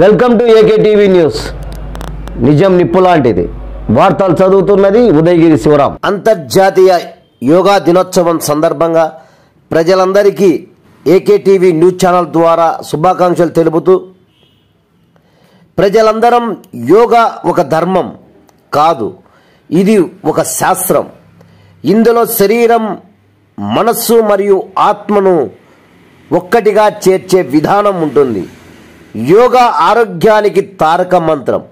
Welcome to AK TV news. నిజం నిప్పులాంటిది. వార్తలు చదువుతున్నది ఉదయగిరి శివరాం. అంతర్జాతీయ యోగా దినోత్సవం సందర్భంగా ప్రజలందరికీ ఏకే టీవీ న్యూస్ ఛానల్ ద్వారా శుభాకాంక్షలు తెలుపుతూ, ప్రజలందరం యోగా ఒక ధర్మం కాదు, ఇది ఒక శాస్త్రం. ఇందులో శరీరం, మనస్సు మరియు ఆత్మను ఒక్కటిగా చేర్చే విధానం ఉంటుంది. యోగా ఆరోగ్యానికి తారక మంత్రం.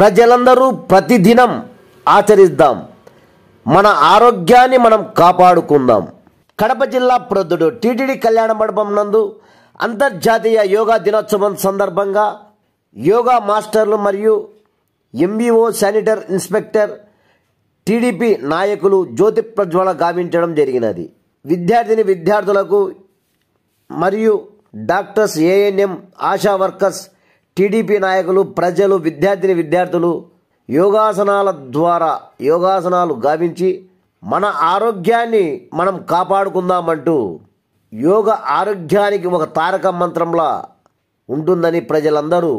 ప్రజలందరూ ప్రతిదినం ఆచరిద్దాం. మన ఆరోగ్యాన్ని మనం కాపాడుకుందాం. కడప జిల్లా ప్రొద్దుటూరు టీటీడీ కళ్యాణ మండపం నందు అంతర్జాతీయ యోగా దినోత్సవం సందర్భంగా యోగా మాస్టర్లు మరియు ఎంబీఓ, శానిటర్ ఇన్స్పెక్టర్, టీడీపీ నాయకులు జ్యోతి ప్రజ్వల గావించడం జరిగినది. విద్యార్థులకు మరియు doctors, ANM, ASHA workers, TDP నాయకులు, ప్రజలు, విద్యార్థులు యోగాసనాల ద్వారా యోగాసనాలు గావించి మన ఆరోగ్యాన్ని మనం కాపాడుకుందామంటూ యోగా ఆరోగ్యానికి ఒక తారక మంత్రంలా ఉంటుందని ప్రజలందరూ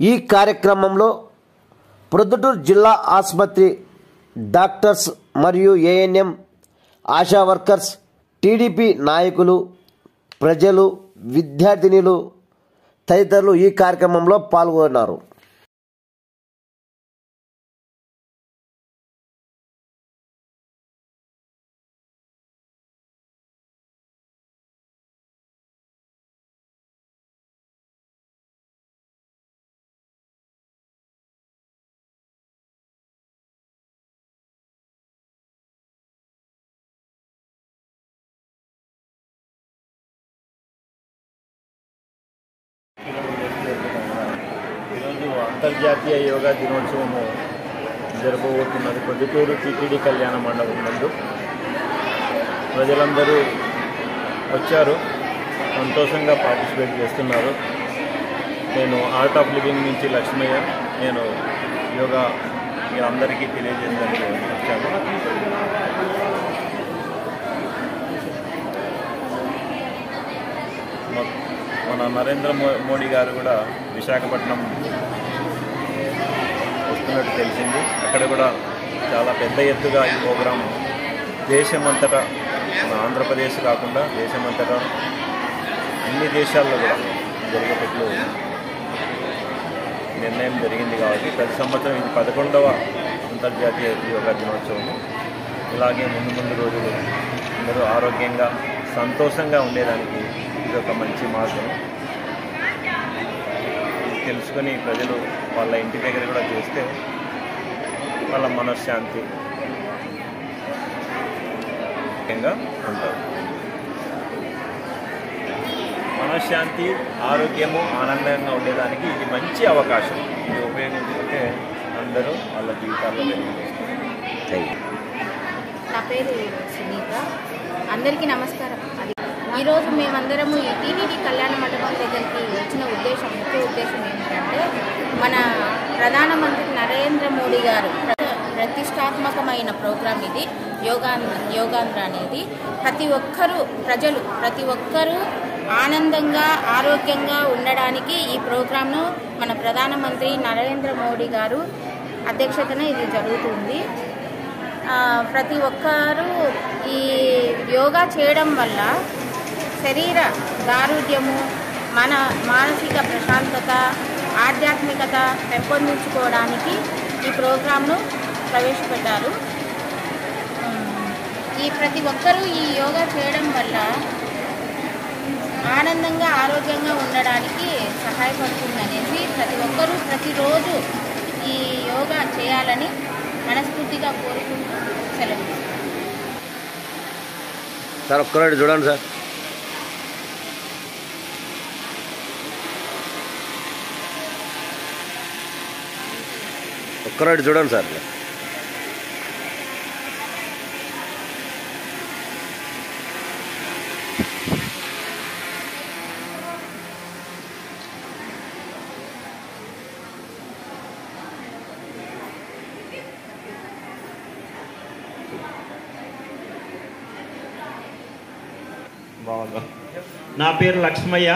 ఈ కార్యక్రమంలో ప్రొద్దుటూరు జిల్లా ఆసుపత్రి డాక్టర్స్ మరియు ఏఎన్ఎం, ఆశా వర్కర్స్, టీడీపీ నాయకులు, ప్రజలు, విద్యార్థినులు తదితరులు ఈ కార్యక్రమంలో పాల్గొన్నారు. ఈరోజు అంతర్జాతీయ యోగా దినోత్సవము జరపబోతున్నది ప్రొద్దుటూరు టీటీడీ కళ్యాణ మండపం నందు. ప్రజలందరూ వచ్చారు, సంతోషంగా పార్టిసిపేట్ చేస్తున్నారు. నేను ఆర్ట్ ఆఫ్ లివింగ్ నుంచి లక్ష్మయ్య. నేను యోగా అందరికీ తెలియజేయడానికి వచ్చాను. మన నరేంద్ర మోడీ గారు కూడా విశాఖపట్నం వస్తున్నట్టు తెలిసింది. అక్కడ కూడా చాలా పెద్ద ఎత్తుగా ఈ ప్రోగ్రాం దేశమంతటా, మన ఆంధ్రప్రదేశ్ కాకుండా దేశమంతటా అన్ని దేశాల్లో కూడా జరిగేటట్లు నిర్ణయం జరిగింది. కాబట్టి ప్రతి సంవత్సరం ఇది 11వ అంతర్జాతీయ యోగా దినోత్సవము. ఇలాగే ముందు రోజులు అందరూ ఆరోగ్యంగా, సంతోషంగా ఉండేదానికి ఇది ఒక మంచి మార్గం. ఇది తెలుసుకొని ప్రజలు వాళ్ళ ఇంటి దగ్గర కూడా చేస్తే వాళ్ళ మనశ్శాంతి ముఖ్యంగా ఉంటారు. మనశ్శాంతి, ఆరోగ్యము, ఆనందంగా ఉండేదానికి ఇది మంచి అవకాశం. ఇది ఉపయోగించుకుంటే అందరూ వాళ్ళ జీవితాల్లో వెలుగుస్తారు. నా పేరు సునీత. అందరికీ నమస్కారం. ఈరోజు మేమందరము ఈ టీటీడీ కళ్యాణ మండపం దగ్గరికి వచ్చిన ముఖ్య ఉద్దేశం ఏంటంటే, మన ప్రధానమంత్రి నరేంద్ర మోడీ గారు ప్రతిష్టాత్మకమైన ప్రోగ్రాం ఇది యోగాంధ్ర అనేది. ప్రతి ఒక్కరూ ఆనందంగా, ఆరోగ్యంగా ఉండడానికి ఈ ప్రోగ్రాంను మన ప్రధానమంత్రి నరేంద్ర మోడీ గారు అధ్యక్షతన ఇది జరుగుతుంది. ప్రతి ఒక్కరూ ఈ యోగా చేయడం వల్ల శరీర దారుఢ్యము, మన మానసిక ప్రశాంతత, ఆధ్యాత్మికత పెంపొందించుకోవడానికి ఈ ప్రోగ్రాంను ప్రవేశపెట్టారు. ప్రతి ఒక్కరూ ఈ యోగా చేయడం వల్ల ఆనందంగా, ఆరోగ్యంగా ఉండడానికి సహాయపడుతుందనేసి ప్రతి ఒక్కరూ ప్రతిరోజు ఈ యోగా చేయాలని మనస్ఫూర్తిగా కోరుకుంటూ సెలవు. సార్ ఒక్కరోజు చూడండి సార్. ఒక్కరోజు చూడండి సార్. బాగుందా? నా పేరు లక్ష్మయ్య.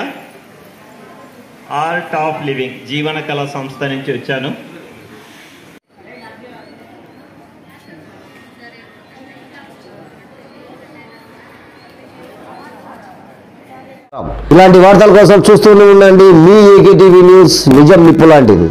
ఆర్ట్ ఆఫ్ లివింగ్ జీవన కళా సంస్థ నుంచి వచ్చాను. ఇలాంటి వార్తల కోసం చూస్తూనే ఉండండి మీ ఏకే టీవీ న్యూస్, నిజం నిప్పు లాంటిది.